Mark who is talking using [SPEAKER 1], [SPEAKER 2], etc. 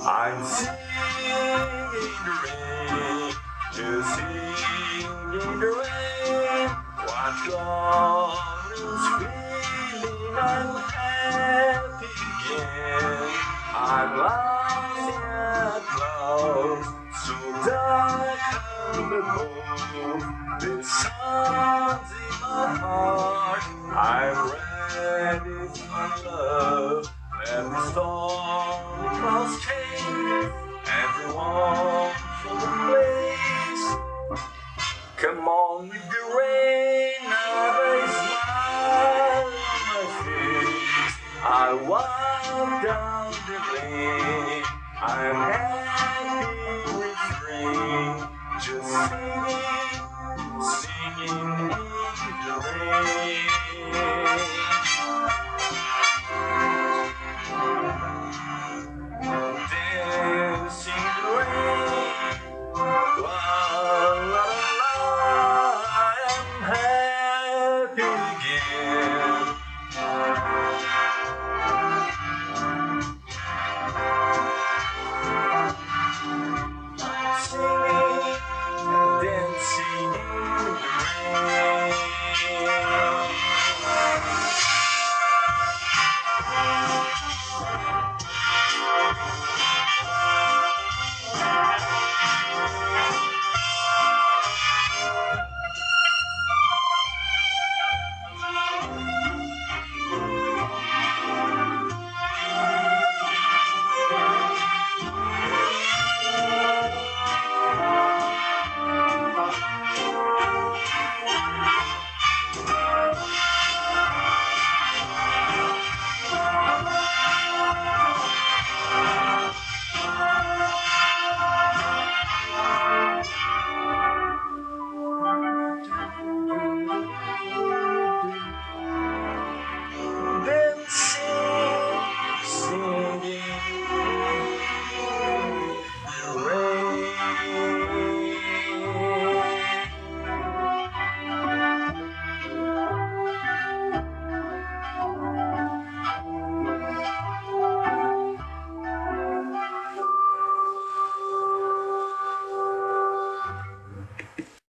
[SPEAKER 1] I'm singing in the rain, just singing in the rain. What glorious feeling, I'm happy again. I'm lost yet close, so dark above. The sun's in my heart, I'm ready for love. Let the storm clouds change everyone for the